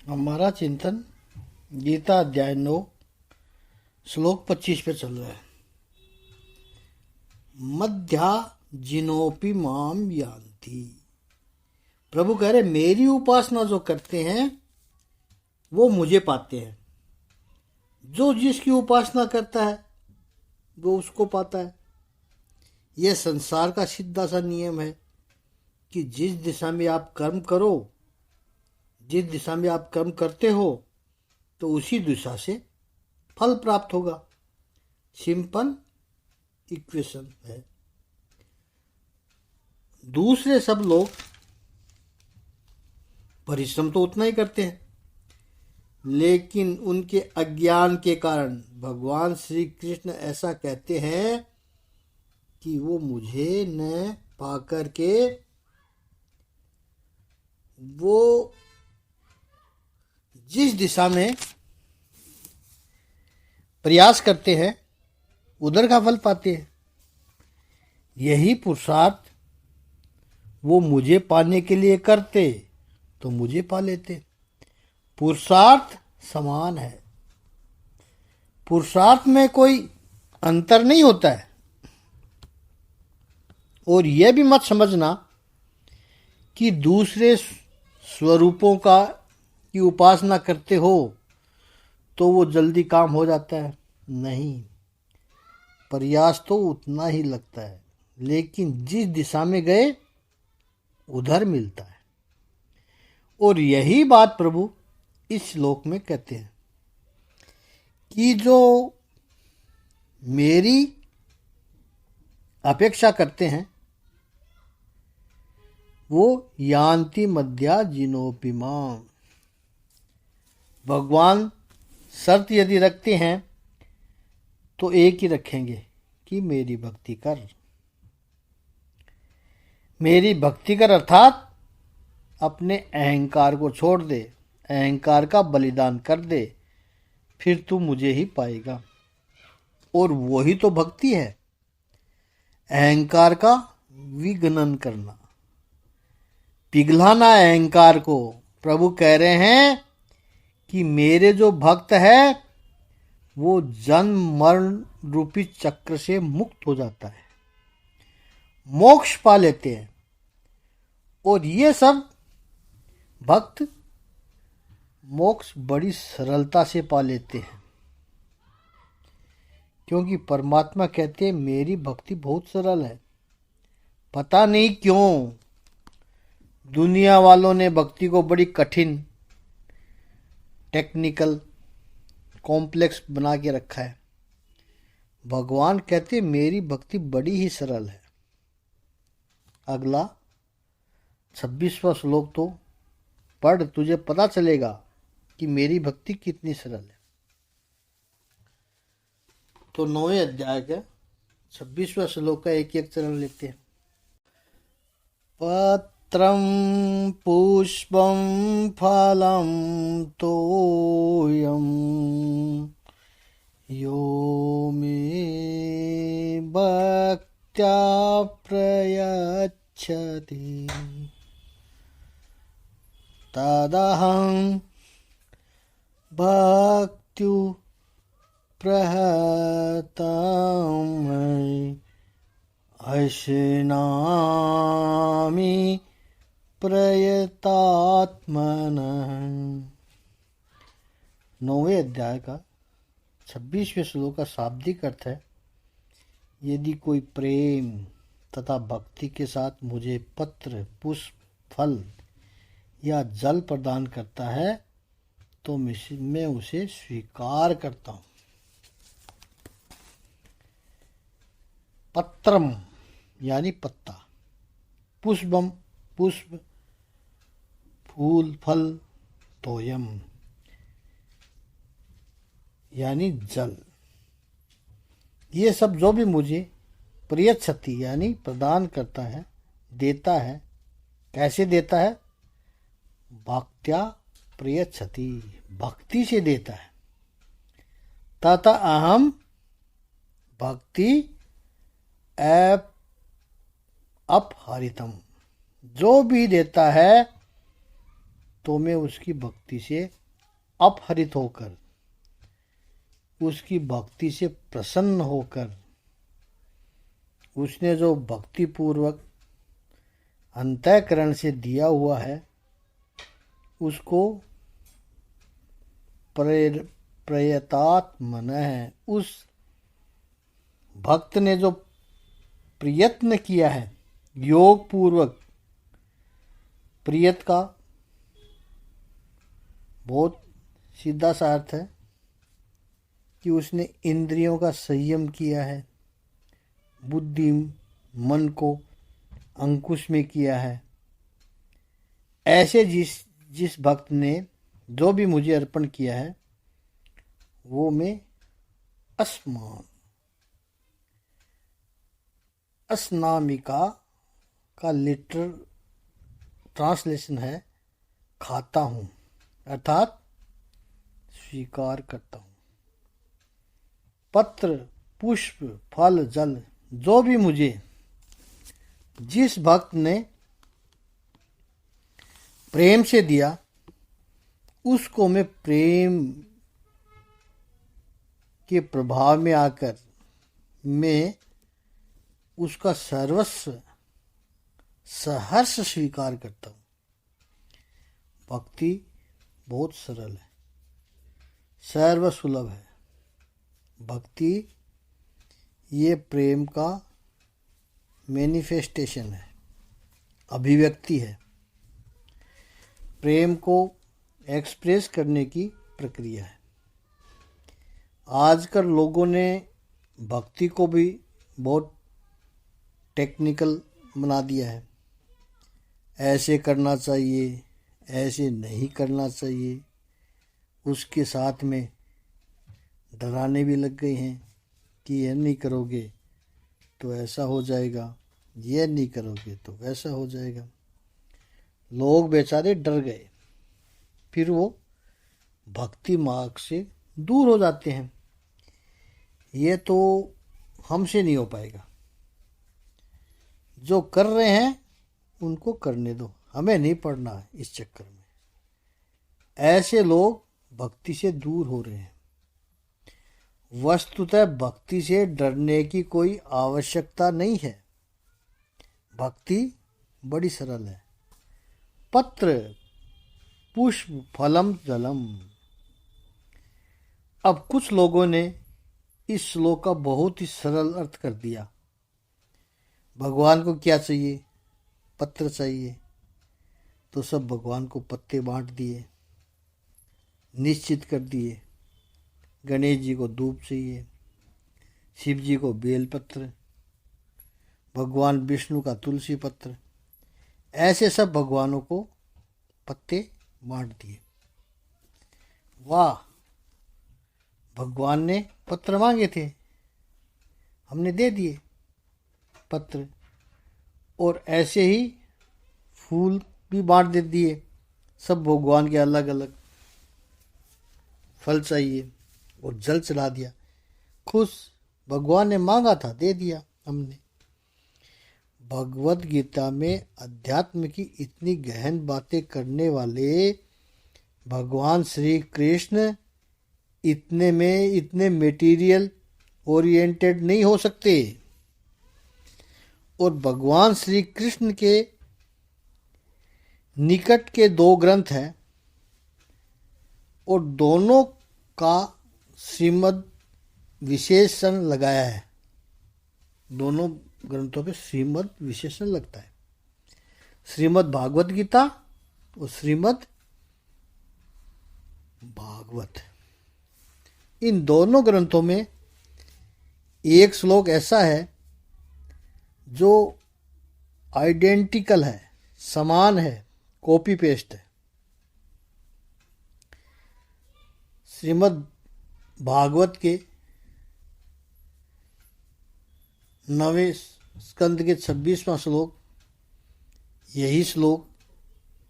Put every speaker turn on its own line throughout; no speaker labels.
हमारा चिंतन गीता अध्याय 9 श्लोक 25 पे चल रहा है। मध्या जिनोपि माम यान्ति। प्रभु कह रहे मेरी उपासना जो करते हैं वो मुझे पाते हैं। जो जिसकी उपासना करता है वो उसको पाता है। यह संसार का सीधा सा नियम है कि जिस दिशा में आप कर्म करो, जिस दिशा में आप कर्म करते हो तो उसी दिशा से फल प्राप्त होगा। सिंपल इक्वेशन है। दूसरे सब लोग परिश्रम तो उतना ही करते हैं, लेकिन उनके अज्ञान के कारण भगवान श्री कृष्ण ऐसा कहते हैं कि वो मुझे न पाकर के वो जिस दिशा में प्रयास करते हैं उधर का फल पाते हैं। यही पुरुषार्थ वो मुझे पाने के लिए करते तो मुझे पा लेते। पुरुषार्थ समान है, पुरुषार्थ में कोई अंतर नहीं होता है। और यह भी मत समझना कि दूसरे स्वरूपों का की उपासना करते हो तो वो जल्दी काम हो जाता है। नहीं, प्रयास तो उतना ही लगता है, लेकिन जिस दिशा में गए उधर मिलता है। और यही बात प्रभु इस श्लोक में कहते हैं कि जो मेरी अपेक्षा करते हैं वो यान्ति मध्या जिनोपि माम। भगवान शर्त यदि रखते हैं तो एक ही रखेंगे कि मेरी भक्ति कर। मेरी भक्ति कर अर्थात अपने अहंकार को छोड़ दे, अहंकार का बलिदान कर दे, फिर तू मुझे ही पाएगा। और वही तो भक्ति है, अहंकार का विघ्नन करना, पिघलाना अहंकार को। प्रभु कह रहे हैं कि मेरे जो भक्त है वो जन्म मरण रूपी चक्र से मुक्त हो जाता है, मोक्ष पा लेते हैं। और ये सब भक्त मोक्ष बड़ी सरलता से पा लेते हैं, क्योंकि परमात्मा कहते हैं मेरी भक्ति बहुत सरल है। पता नहीं क्यों दुनिया वालों ने भक्ति को बड़ी कठिन, टेक्निकल, कॉम्प्लेक्स बना के रखा है। भगवान कहते मेरी भक्ति बड़ी ही सरल है। अगला 26वां श्लोक तो पढ़, तुझे पता चलेगा कि मेरी भक्ति कितनी सरल है। तो 9वें अध्याय का 26वां श्लोक का एक एक चरण लेते हैं। पत्रं पुष्पं फलं तोयं यो मे भक्त्या प्रयच्छति तदहं भक्त्युः प्रहतम् अश्नामि प्रयतात्मनः। 9वें अध्याय का 26वें श्लोक का शाब्दिक अर्थ है, यदि कोई प्रेम तथा भक्ति के साथ मुझे पत्र, पुष्प, फल या जल प्रदान करता है तो मैं उसे स्वीकार करता हूँ। पत्रम यानी पत्ता, पुष्पम पुष्प, फूल फल, तोयम यानी जल। ये सब जो भी मुझे प्रयच्छति यानी प्रदान करता है, देता है। कैसे देता है? भक्त्या प्रयच्छति, भक्ति से देता है। तथा अहम भक्ति अपहरितम, जो भी देता है तो मैं उसकी भक्ति से अपहरित होकर, उसकी भक्ति से प्रसन्न होकर, उसने जो भक्ति पूर्वक अंतःकरण से दिया हुआ है उसको प्रयतात्मनः, उस भक्त ने जो प्रयत्न किया है योग पूर्वक, प्रियत का बहुत सीधा सा अर्थ है कि उसने इंद्रियों का संयम किया है, बुद्धि मन को अंकुश में किया है। ऐसे जिस भक्त ने जो भी मुझे अर्पण किया है वो मैं अस्मान, अस्नामिका का लिटरल ट्रांसलेशन है खाता हूँ, अर्थात स्वीकार करता हूँ। पत्र पुष्प फल जल जो भी मुझे जिस भक्त ने प्रेम से दिया उसको मैं प्रेम के प्रभाव में आकर मैं उसका सर्वस्व सहर्ष स्वीकार करता हूँ। भक्ति बहुत सरल है, सर्वसुलभ है। भक्ति ये प्रेम का मैनिफेस्टेशन है, अभिव्यक्ति है, प्रेम को एक्सप्रेस करने की प्रक्रिया है। आजकल लोगों ने भक्ति को भी बहुत टेक्निकल बना दिया है। ऐसे करना चाहिए, ऐसे नहीं करना चाहिए। उसके साथ में डराने भी लग गए हैं कि यह नहीं करोगे तो ऐसा हो जाएगा, यह नहीं करोगे तो वैसा हो जाएगा। लोग बेचारे डर गए, फिर वो भक्ति मार्ग से दूर हो जाते हैं। ये तो हमसे नहीं हो पाएगा। जो कर रहे हैं उनको करने दो, हमें नहीं पड़ना है इस चक्कर में। ऐसे लोग भक्ति से दूर हो रहे हैं। वस्तुतः भक्ति से डरने की कोई आवश्यकता नहीं है। भक्ति बड़ी सरल है। पत्र पुष्प फलम जलम। अब कुछ लोगों ने इस श्लोक का बहुत ही सरल अर्थ कर दिया। भगवान को क्या चाहिए? पत्र चाहिए, तो सब भगवान को पत्ते बांट दिए, निश्चित कर दिए। गणेश जी को धूप चाहिए, शिव जी को बेल पत्र, भगवान विष्णु का तुलसी पत्र, ऐसे सब भगवानों को पत्ते बांट दिए। वाह, भगवान ने पत्र मांगे थे, हमने दे दिए पत्र। और ऐसे ही फूल भी बांट दे दिए। सब भगवान के अलग अलग फल चाहिए और जल चढ़ा दिया। खुश, भगवान ने मांगा था, दे दिया हमने। भगवत गीता में अध्यात्म की इतनी गहन बातें करने वाले भगवान श्री कृष्ण इतने मेटीरियल ओरिएंटेड नहीं हो सकते। और भगवान श्री कृष्ण के निकट के दो ग्रंथ हैं और दोनों का श्रीमद् विशेषण लगाया है। दोनों ग्रंथों पे श्रीमद् विशेषण लगता है। श्रीमद् भागवत गीता और श्रीमद् भागवत, इन दोनों ग्रंथों में एक श्लोक ऐसा है जो आइडेंटिकल है, समान है, कॉपी पेस्ट है। श्रीमद् भागवत के 9वें स्कंद के 26वां श्लोक, यही श्लोक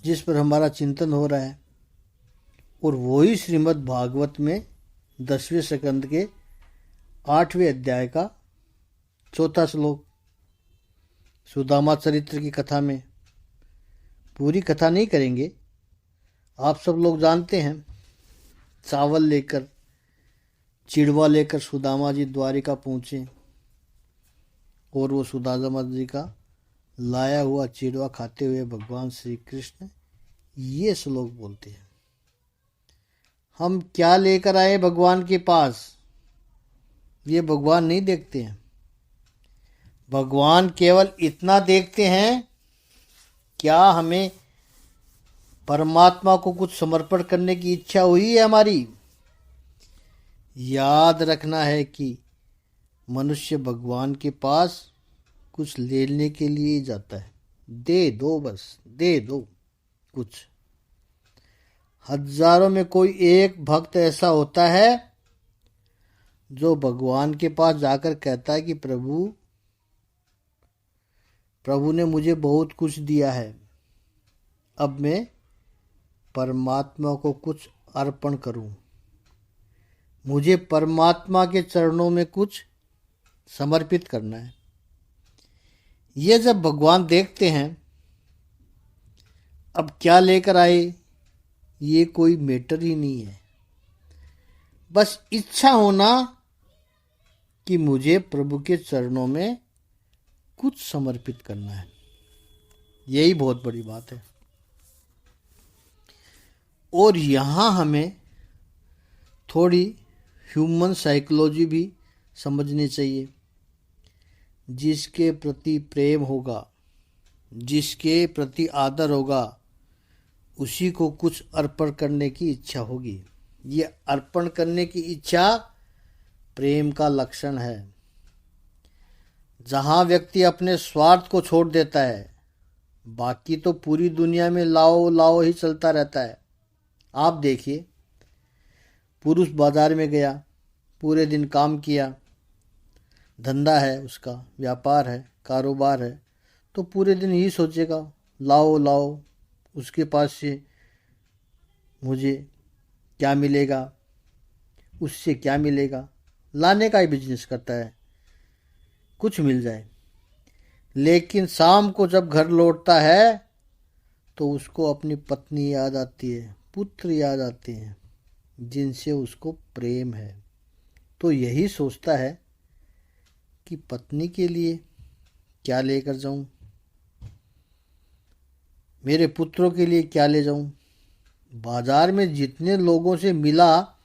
जिस पर हमारा चिंतन हो रहा है, और वही श्रीमद् भागवत में 10वें स्कंद के 8वें अध्याय का 4था श्लोक। सुदामा चरित्र की कथा में, पूरी कथा नहीं करेंगे, आप सब लोग जानते हैं, चावल लेकर, चिड़वा लेकर सुदामा जी द्वारिका पहुँचे और वो सुदामा जी का लाया हुआ चिड़वा खाते हुए भगवान श्री कृष्ण ये श्लोक बोलते हैं, हम क्या लेकर आए भगवान के पास, ये भगवान नहीं देखते हैं। भगवान केवल इतना देखते हैं, क्या हमें परमात्मा को कुछ समर्पण करने की इच्छा हुई है हमारी। याद रखना है कि मनुष्य भगवान के पास कुछ लेने के लिए जाता है, दे दो, बस दे दो कुछ। हजारों में कोई एक भक्त ऐसा होता है जो भगवान के पास जाकर कहता है कि प्रभु ने मुझे बहुत कुछ दिया है, अब मैं परमात्मा को कुछ अर्पण करूं, मुझे परमात्मा के चरणों में कुछ समर्पित करना है। ये जब भगवान देखते हैं, अब क्या लेकर आए ये कोई मैटर ही नहीं है, बस इच्छा होना कि मुझे प्रभु के चरणों में कुछ समर्पित करना है, यही बहुत बड़ी बात है। और यहाँ हमें थोड़ी ह्यूमन साइकोलॉजी भी समझनी चाहिए। जिसके प्रति प्रेम होगा, जिसके प्रति आदर होगा, उसी को कुछ अर्पण करने की इच्छा होगी। ये अर्पण करने की इच्छा प्रेम का लक्षण है। जहाँ व्यक्ति अपने स्वार्थ को छोड़ देता है, बाकी तो पूरी दुनिया में लाओ लाओ ही चलता रहता है। आप देखिए, पुरुष बाजार में गया, पूरे दिन काम किया, धंधा है उसका, व्यापार है, कारोबार है, तो पूरे दिन ही सोचेगा लाओ लाओ, उसके पास से मुझे क्या मिलेगा, उससे क्या मिलेगा, लाने का ही बिजनेस करता है, कुछ मिल जाए। लेकिन शाम को जब घर लौटता है तो उसको अपनी पत्नी याद आती है, पुत्र याद आते हैं, जिनसे उसको प्रेम है। तो यही सोचता है कि पत्नी के लिए क्या लेकर जाऊं, मेरे पुत्रों के लिए क्या ले जाऊं। बाजार में जितने लोगों से मिला,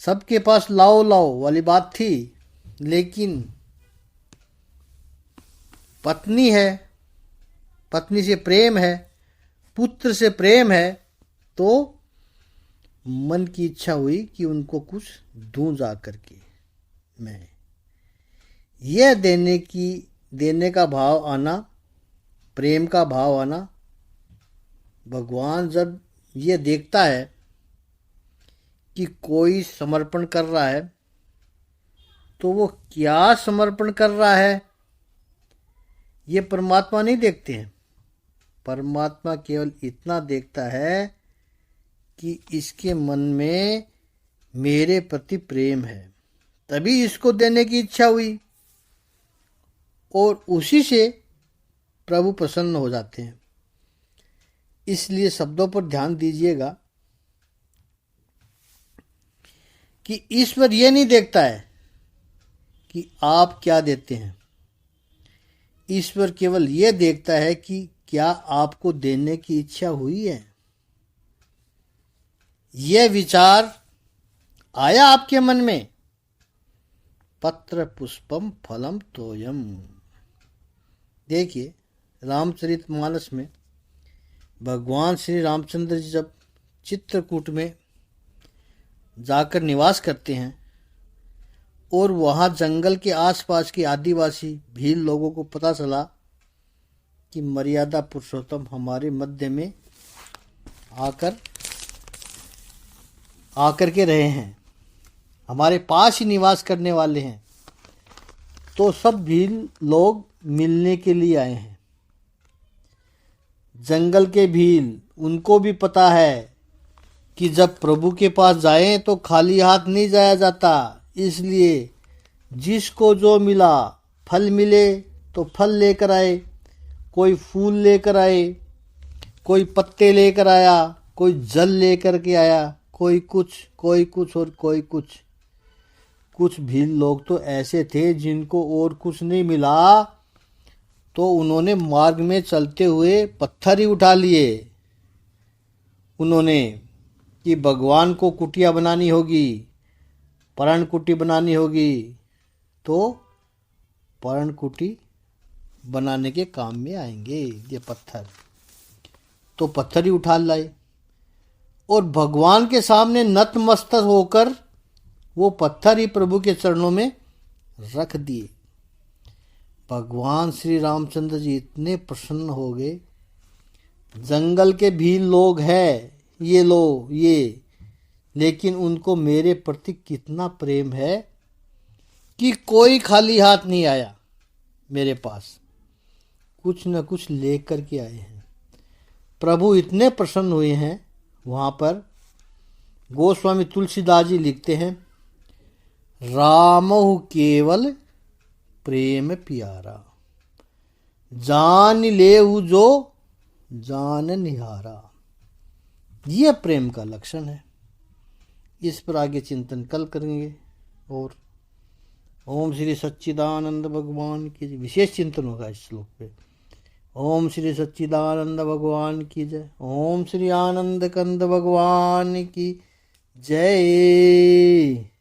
सबके पास लाओ लाओ वाली बात थी, लेकिन पत्नी है, पत्नी से प्रेम है, पुत्र से प्रेम है, तो मन की इच्छा हुई कि उनको कुछ दूं जा करके मैं। यह देने का भाव आना, प्रेम का भाव आना, भगवान जब ये देखता है कि कोई समर्पण कर रहा है, तो वो क्या समर्पण कर रहा है ये परमात्मा नहीं देखते हैं। परमात्मा केवल इतना देखता है कि इसके मन में मेरे प्रति प्रेम है, तभी इसको देने की इच्छा हुई, और उसी से प्रभु प्रसन्न हो जाते हैं। इसलिए शब्दों पर ध्यान दीजिएगा कि ईश्वर ये नहीं देखता है कि आप क्या देते हैं, ईश्वर केवल ये देखता है कि क्या आपको देने की इच्छा हुई है। यह विचार आया आपके मन में, पत्र पुष्पम फलम तोयम। देखिए, रामचरितमानस में भगवान श्री रामचंद्र जी जब चित्रकूट में जाकर निवास करते हैं और वहाँ जंगल के आसपास के आदिवासी भील लोगों को पता चला कि मर्यादा पुरुषोत्तम हमारे मध्य में आकर के रहे हैं, हमारे पास ही निवास करने वाले हैं, तो सब भील लोग मिलने के लिए आए हैं। जंगल के भील, उनको भी पता है कि जब प्रभु के पास जाएं तो खाली हाथ नहीं जाया जाता, इसलिए जिसको जो मिला, फल मिले तो फल लेकर आए, कोई फूल लेकर आए, कोई पत्ते लेकर आया, कोई जल लेकर के आया, कोई कुछ और कोई कुछ। कुछ भील लोग तो ऐसे थे जिनको और कुछ नहीं मिला तो उन्होंने मार्ग में चलते हुए पत्थर ही उठा लिए। उन्होंने कि भगवान को कुटिया बनानी होगी, परण कुटी बनानी होगी, तो परण कुटी बनाने के काम में आएंगे ये पत्थर। तो पत्थर ही उठा लाए और भगवान के सामने नतमस्तक होकर वो पत्थर ही प्रभु के चरणों में रख दिए। भगवान श्री रामचंद्र जी इतने प्रसन्न हो गए। जंगल के भी लोग हैं ये लो ये, लेकिन उनको मेरे प्रति कितना प्रेम है कि कोई खाली हाथ नहीं आया मेरे पास, कुछ न कुछ लेकर के आए हैं। प्रभु इतने प्रसन्न हुए हैं। वहाँ पर गोस्वामी तुलसीदास जी लिखते हैं, रामहु केवल प्रेम प्यारा, जान लेहु जो जान निहारा। यह प्रेम का लक्षण है। इस पर आगे चिंतन कल करेंगे। और ओम श्री सच्चिदानंद भगवान की विशेष चिंतन होगा इस श्लोक पे। ओम श्री सच्चिदानंद भगवान की जय। ओम श्री आनंद कंद भगवान की जय।